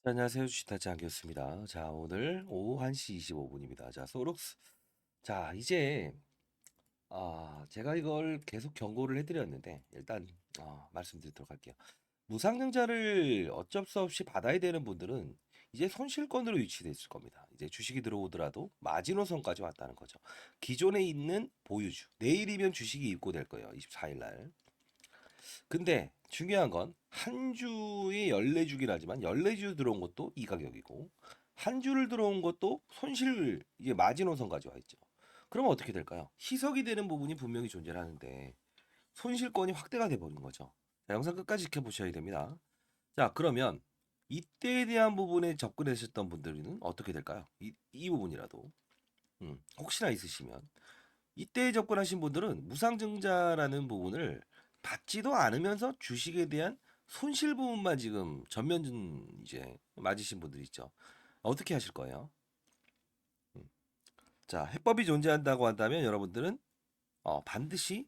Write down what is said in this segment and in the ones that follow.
안녕하세요. 주식타짜 안겼습니다. 자, 오늘 오후 1시 25분입니다. 자, 소록스. 자, 이제, 제가 이걸 계속 경고를 해드렸는데, 일단, 말씀드리도록 할게요. 무상증자를 어쩔 수 없이 받아야 되는 분들은 이제 손실권으로 위치돼 있을 겁니다. 이제 주식이 들어오더라도 마지노선까지 왔다는 거죠. 기존에 있는 보유주. 내일이면 주식이 입고될 거예요. 24일 날. 근데 중요한 건 한 주에 14주긴 하지만 14주 들어온 것도 이 가격이고 한 주를 들어온 것도 손실 이제 마지노선까지 와 있죠. 그러면 어떻게 될까요? 희석이 되는 부분이 분명히 존재를 하는데 손실권이 확대가 돼 버린 거죠. 자, 영상 끝까지 지켜보셔야 됩니다. 자, 그러면 이때에 대한 부분에 접근하셨던 분들은 어떻게 될까요? 이 부분이라도 혹시나 있으시면 이때에 접근하신 분들은 무상증자라는 부분을 받지도 않으면서 주식에 대한 손실 부분만 지금 전면 이제 맞으신 분들 있죠. 어떻게 하실 거예요? 음. 자, 해법이 존재한다고 한다면 여러분들은 반드시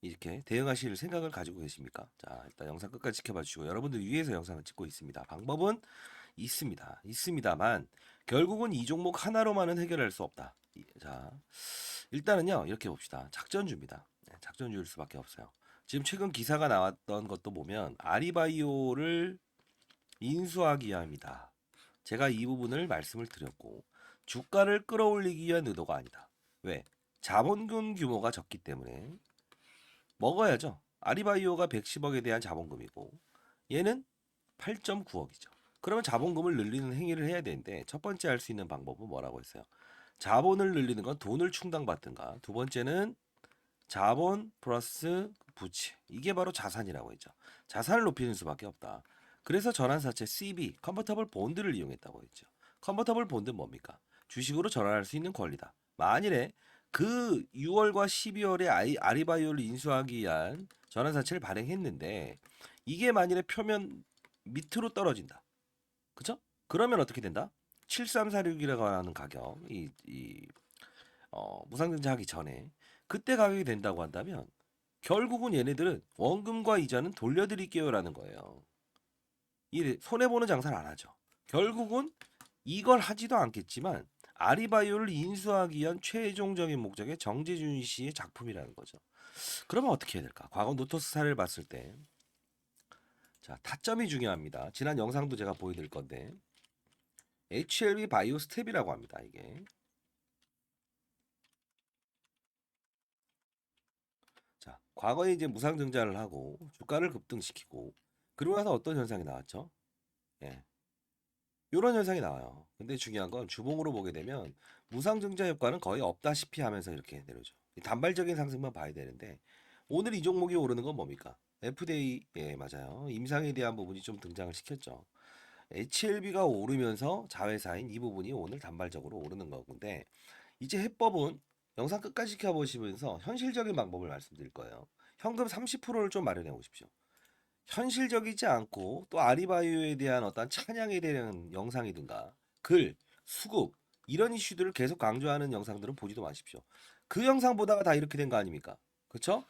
이렇게 대응하실 생각을 가지고 계십니까? 자, 일단 영상 끝까지 지켜봐 주시고 여러분들 위해서 영상을 찍고 있습니다. 방법은 있습니다. 있습니다만 결국은 이 종목 하나로만은 해결할 수 없다. 자, 일단은요 이렇게 봅시다. 작전주입니다. 네, 작전주일 수밖에 없어요. 지금 최근 기사가 나왔던 것도 보면 아리바이오를 인수하기 위함이다. 제가 이 부분을 말씀을 드렸고 주가를 끌어올리기 위한 의도가 아니다. 왜? 자본금 규모가 적기 때문에 먹어야죠. 아리바이오가 110억에 대한 자본금이고 얘는 8.9억이죠. 그러면 자본금을 늘리는 행위를 해야 되는데 첫 번째 할 수 있는 방법은 뭐라고 했어요? 자본을 늘리는 건 돈을 충당받든가 두 번째는 자본 플러스 부채 이게 바로 자산이라고 했죠. 자산을 높이는 수밖에 없다. 그래서 전환사채 CB 컨버터블 본드를 이용했다고 했죠. 컨버터블 본드는 뭡니까? 주식으로 전환할 수 있는 권리다. 만일에 그 6월과 12월에 아리바이오를 인수하기 위한 전환사채를 발행했는데 이게 만일에 표면 밑으로 떨어진다. 그죠? 그러면 어떻게 된다? 7346이라고 하는 가격, 무상증자 하기 전에 그때 가격이 된다고 한다면 결국은 얘네들은 원금과 이자는 돌려드릴게요라는 거예요. 이 손해보는 장사를 안 하죠. 결국은 이걸 하지도 않겠지만 아리바이오를 인수하기 위한 최종적인 목적의 정재준 씨의 작품이라는 거죠. 그러면 어떻게 해야 될까? 과거 노토스 사례를 봤을 때, 자, 타점이 중요합니다. 지난 영상도 제가 보여드릴 건데, HLB 바이오 스텝이라고 합니다. 이게. 자, 과거에 이제 무상증자를 하고 주가를 급등시키고 그러고 나서 어떤 현상이 나왔죠? 예. 이런 현상이 나와요. 근데 중요한 건 주봉으로 보게 되면 무상증자 효과는 거의 없다시피 하면서 이렇게 내려오죠. 단발적인 상승만 봐야 되는데 오늘 이 종목이 오르는 건 뭡니까? FDA 예 맞아요. 임상에 대한 부분이 좀 등장을 시켰죠. HLB가 오르면서 자회사인 이 부분이 오늘 단발적으로 오르는 건데 이제 해법은 영상 끝까지 지켜보시면서 현실적인 방법을 말씀드릴 거예요. 현금 30%를 좀 마련해 보십시오. 현실적이지 않고 또 아리바이오에 대한 어떤 찬양에 대한 영상이든가 글, 수급 이런 이슈들을 계속 강조하는 영상들은 보지도 마십시오. 그 영상 보다가 다 이렇게 된 거 아닙니까? 그쵸?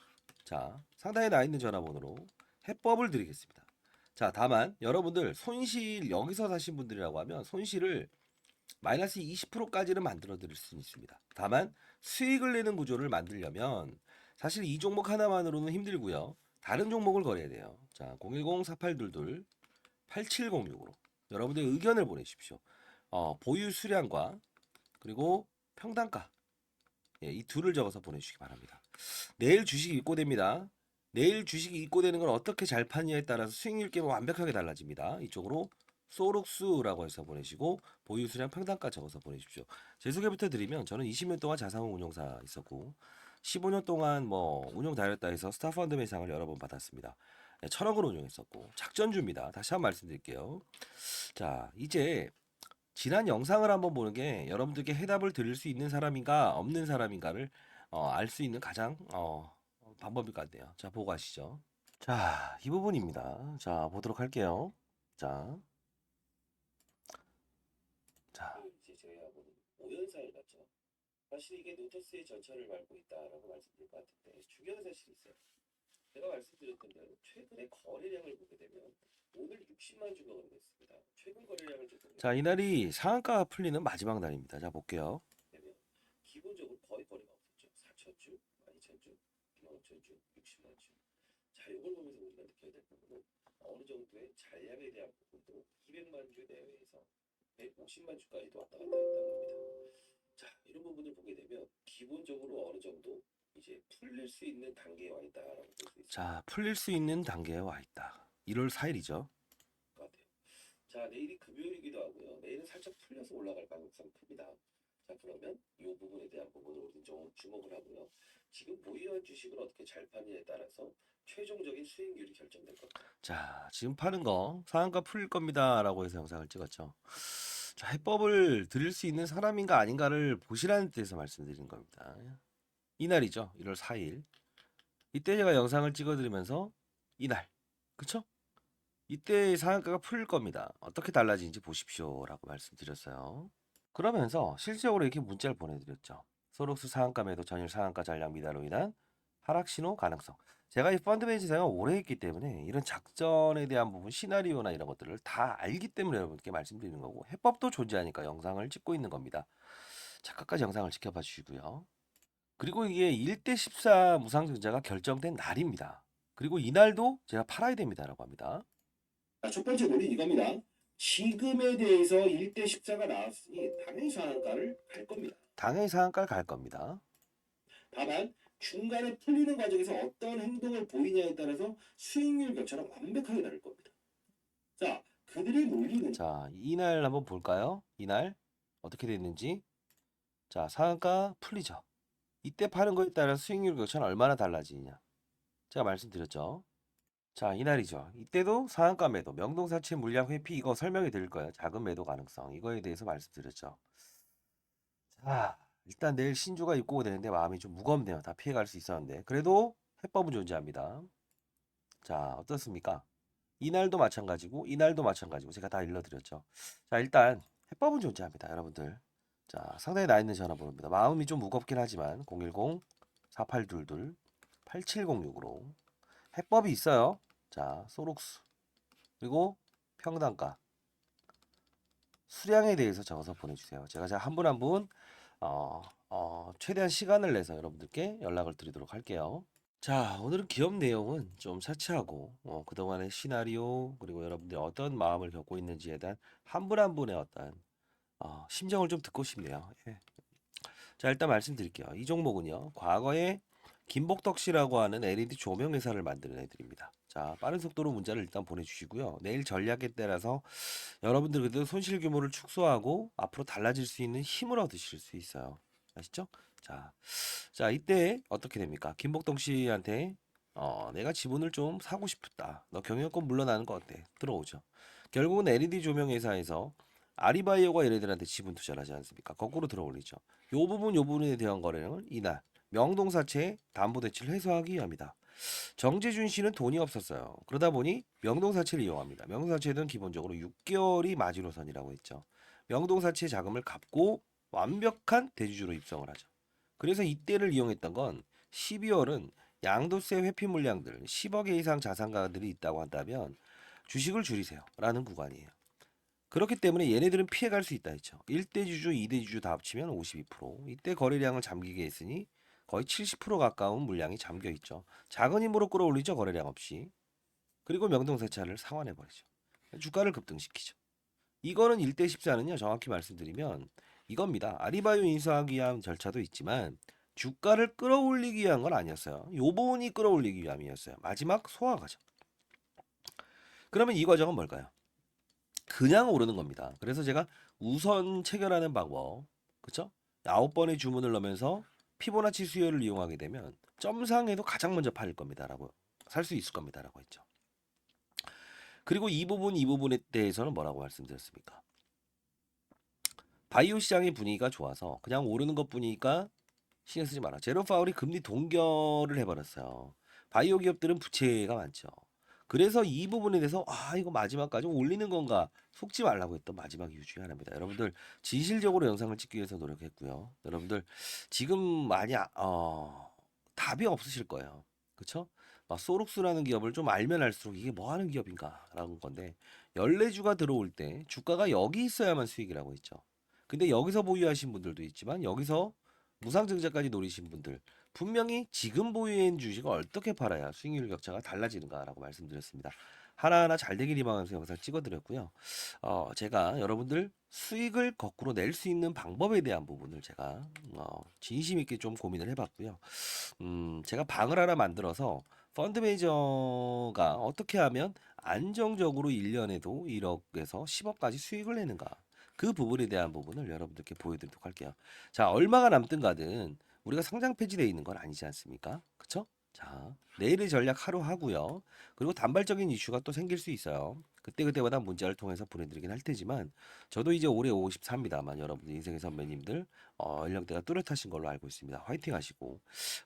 자, 상단에 나 있는 전화번호로 해법을 드리겠습니다. 자, 다만 여러분들 손실 여기서 사신 분들이라고 하면 손실을 마이너스 20%까지는 만들어 드릴 수는 있습니다. 다만 수익을 내는 구조를 만들려면 사실 이 종목 하나만으로는 힘들고요. 다른 종목을 거래해야 돼요. 자, 010-4822-8706으로 여러분들 의견을 보내십시오. 보유 수량과 그리고 평단가 예, 이 둘을 적어서 보내주시기 바랍니다. 내일 주식이 입고됩니다. 내일 주식이 입고되는 걸 어떻게 잘 파느냐에 따라서 수익률 게임은 완벽하게 달라집니다. 이쪽으로 소록수라고 해서 보내시고 보유 수량 평단가 적어서 보내십시오. 제 소개부터 드리면 저는 20년 동안 자산운 용사 있었고 15년 동안 뭐 운용 다녔다 해서 스타펀드 매상을 여러 번 받았습니다. 1,000억을 운용했었고 작전주입니다. 다시 한번 말씀드릴게요. 자, 이제 지난 영상을 한번 보는 게 여러분들께 해답을 드릴 수 있는 사람인가 없는 사람인가를 알 수 있는 가장 방법일 것 같네요. 자, 보고 가시죠. 자, 이 부분입니다. 자, 보도록 할게요. 자, 자, 이제 저희하고는 5년 사이를 봤죠. 사실 이게 노토스의 전철을 밟고 있다라고 말씀드릴 것 같은데 중요한 사실이 있어요. 제가 말씀드렸던 대로 최근에 거래량을 보게 되면 오늘 60만 주가 거래됐습니다. 최근 자, 이날이 상한가 풀리는 마지막 날입니다. 자, 볼게요. 되면 기본적으로 거의 거래가 없었죠. 4,000주, 12,000주, 15,000주, 60만 주. 자, 이걸 보면서 우리가 느껴야 될 부분은 어느 정도의 잔량에 대한 부분도 200만 주 내외에서 150만 주까지도 왔다 갔다 했다는 겁니다. 자, 이런 부분을 보게 되면 기본적으로 어느 정도 이제 풀릴 수 있는 단계에 와 있다라고 볼 수 있습니다. 자, 풀릴 수 있는 단계에 와 있다. 1월 4일이죠. 것 같아요. 자, 내일이 금요일이기도 하고요. 내일은 살짝 풀려서 올라갈 가능성이 큽니다. 자, 그러면 이 부분에 대한 부분을 우리는 좀 주목을 하고요. 지금 보유한 주식을 어떻게 잘 파느냐에 따라서 최종적인 수익률이 결정될 겁니다. 자, 지금 파는 거 상한가 풀릴 겁니다라고 해서 영상을 찍었죠. 자, 해법을 드릴 수 있는 사람인가 아닌가를 보시라는 뜻에서 말씀드린 겁니다. 이날이죠. 1월 4일. 이때 제가 영상을 찍어드리면서 이날, 그쵸? 이때 상한가가 풀릴 겁니다. 어떻게 달라지는지 보십시오라고 말씀드렸어요. 그러면서 실질적으로 이렇게 문자를 보내드렸죠. 소록스 상한가 매도 전일 상한가 잔량 미달로 인한 하락 신호 가능성. 제가 이 펀드 매니지 생활 오래 했기 때문에 이런 작전에 대한 부분, 시나리오나 이런 것들을 다 알기 때문에 여러분께 말씀드리는 거고, 해법도 존재하니까 영상을 찍고 있는 겁니다. 자, 끝까지 영상을 지켜봐 주시고요. 그리고 이게 1대 14 무상증자가 결정된 날입니다. 그리고 이날도 제가 팔아야 됩니다라고 합니다. 자, 첫 번째 논리 이겁니다. 지금에 대해서 1대 14가 나왔으니 당연히 상한가를 갈 겁니다. 당연히 상한가를 갈 겁니다. 다만 중간에 풀리는 과정에서 어떤 행동을 보이냐에 따라서 수익률 격차는 완벽하게 다를 겁니다. 자, 그들의 논리는 자, 이날 한번 볼까요? 이날 어떻게 됐는지. 자, 상한가 풀리죠. 이때 파는 거에 따라 수익률 격차는 얼마나 달라지느냐. 제가 말씀드렸죠. 자, 이날이죠. 이때도 상한가 매도, 명동사채 물량 회피 이거 설명해 드릴 거예요. 작은 매도 가능성 이거에 대해서 말씀드렸죠. 자, 일단 내일 신주가 입고 되는데 마음이 좀 무겁네요. 다 피해갈 수 있었는데 그래도 해법은 존재합니다. 자, 어떻습니까? 이날도 마찬가지고 이날도 마찬가지고 제가 다 일러드렸죠. 자, 일단 해법은 존재합니다. 여러분들. 자, 상당히 나 있는 전화번호입니다. 마음이 좀 무겁긴 하지만 010-4822-8706으로 해법이 있어요. 자, 소록스 그리고 평단가 수량에 대해서 적어서 보내주세요. 제가 한 분 한 분 최대한 시간을 내서 여러분들께 연락을 드리도록 할게요. 자, 오늘은 기업 내용은 좀 차치하고 그동안의 시나리오 그리고 여러분들이 어떤 마음을 겪고 있는지에 대한 한 분 한 분의 어떤 심정을 좀 듣고 싶네요. 예. 자, 일단 말씀드릴게요. 이 종목은요. 과거에 김복덕 씨라고 하는 LED 조명 회사를 만드는 애들입니다. 자, 빠른 속도로 문자를 일단 보내주시고요. 내일 전략에 따라서 여러분들 그래도 손실 규모를 축소하고 앞으로 달라질 수 있는 힘을 얻으실 수 있어요. 아시죠? 자, 이때 어떻게 됩니까? 김복동 씨한테 내가 지분을 좀 사고 싶다. 너 경영권 물러나는 거 어때? 들어오죠. 결국은 LED 조명 회사에서 아리바이오가 얘네들한테 지분 투자를 하지 않습니까? 거꾸로 들어올리죠. 요 부분에 대한 거래량을 이날 명동사채 담보대출을 해소하기 위함이다. 정재준 씨는 돈이 없었어요. 그러다 보니 명동사채를 이용합니다. 명동사채는 기본적으로 6개월이 마지노선이라고 했죠. 명동사채 자금을 갚고 완벽한 대주주로 입성을 하죠. 그래서 이때를 이용했던 건 12월은 양도세 회피 물량들 10억에 이상 자산가들이 있다고 한다면 주식을 줄이세요 라는 구간이에요. 그렇기 때문에 얘네들은 피해갈 수 있다 했죠. 1대 주주, 2대 주주 다 합치면 52%. 이때 거래량을 잠기게 했으니 거의 70% 가까운 물량이 잠겨 있죠. 작은 힘으로 끌어올리죠. 거래량 없이. 그리고 명동세차를 상환해버리죠. 주가를 급등시키죠. 이거는 1대 14는요. 정확히 말씀드리면 이겁니다. 아리바이오 인수하기 위한 절차도 있지만 주가를 끌어올리기 위한 건 아니었어요. 요번이 끌어올리기 위함이었어요. 마지막 소화 과정. 그러면 이 과정은 뭘까요? 그냥 오르는 겁니다. 그래서 제가 우선 체결하는 방법, 그쵸? 9번의 주문을 넣으면서 피보나치 수요를 이용하게 되면 점상에도 가장 먼저 팔릴 겁니다라고 살 수 있을 겁니다라고 했죠. 그리고 이 부분에 대해서는 뭐라고 말씀드렸습니까? 바이오 시장의 분위기가 좋아서 그냥 오르는 것뿐이니까 신경 쓰지 마라. 제로 파울이 금리 동결을 해버렸어요. 바이오 기업들은 부채가 많죠. 그래서 이 부분에 대해서 이거 마지막까지 올리는 건가 속지 말라고 했던 마지막 이유 중에 하나입니다. 여러분들 진실적으로 영상을 찍기 위해서 노력했고요. 여러분들 지금 많이 답이 없으실 거예요. 그쵸? 소록스라는 기업을 좀 알면 알수록 이게 뭐 하는 기업인가라는 건데 14주가 들어올 때 주가가 여기 있어야만 수익이라고 했죠. 근데 여기서 보유하신 분들도 있지만 여기서 무상증자까지 노리신 분들 분명히 지금 보유한 주식을 어떻게 팔아야 수익률 격차가 달라지는가라고 말씀드렸습니다. 하나하나 잘 되길 희망하면서 영상 찍어드렸고요. 제가 여러분들 수익을 거꾸로 낼 수 있는 방법에 대한 부분을 제가 진심 있게 좀 고민을 해봤고요. 제가 방을 하나 만들어서 펀드 매니저가 어떻게 하면 안정적으로 1년에도 1억에서 10억까지 수익을 내는가. 그 부분에 대한 부분을 여러분들께 보여드리도록 할게요. 자, 얼마가 남든 가든 우리가 상장 폐지되어 있는 건 아니지 않습니까? 그쵸? 자, 내일의 전략 하루 하고요. 그리고 단발적인 이슈가 또 생길 수 있어요. 그때그때마다 문자를 통해서 보내드리긴 할 테지만 저도 이제 올해 54입니다만 여러분들 인생의 선배님들 연령대가 뚜렷하신 걸로 알고 있습니다. 화이팅 하시고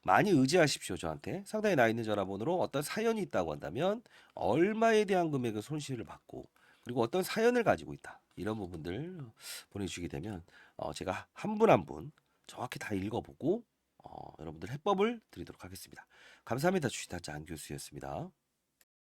많이 의지하십시오. 저한테 상당히 나 있는 전화번호로 어떤 사연이 있다고 한다면 얼마에 대한 금액의 손실을 받고 그리고 어떤 사연을 가지고 있다. 이런 부분들 보내주시게 되면 제가 한 분 한 분 정확히 다 읽어보고 여러분들 해법을 드리도록 하겠습니다. 감사합니다. 주식타짜 안교수였습니다.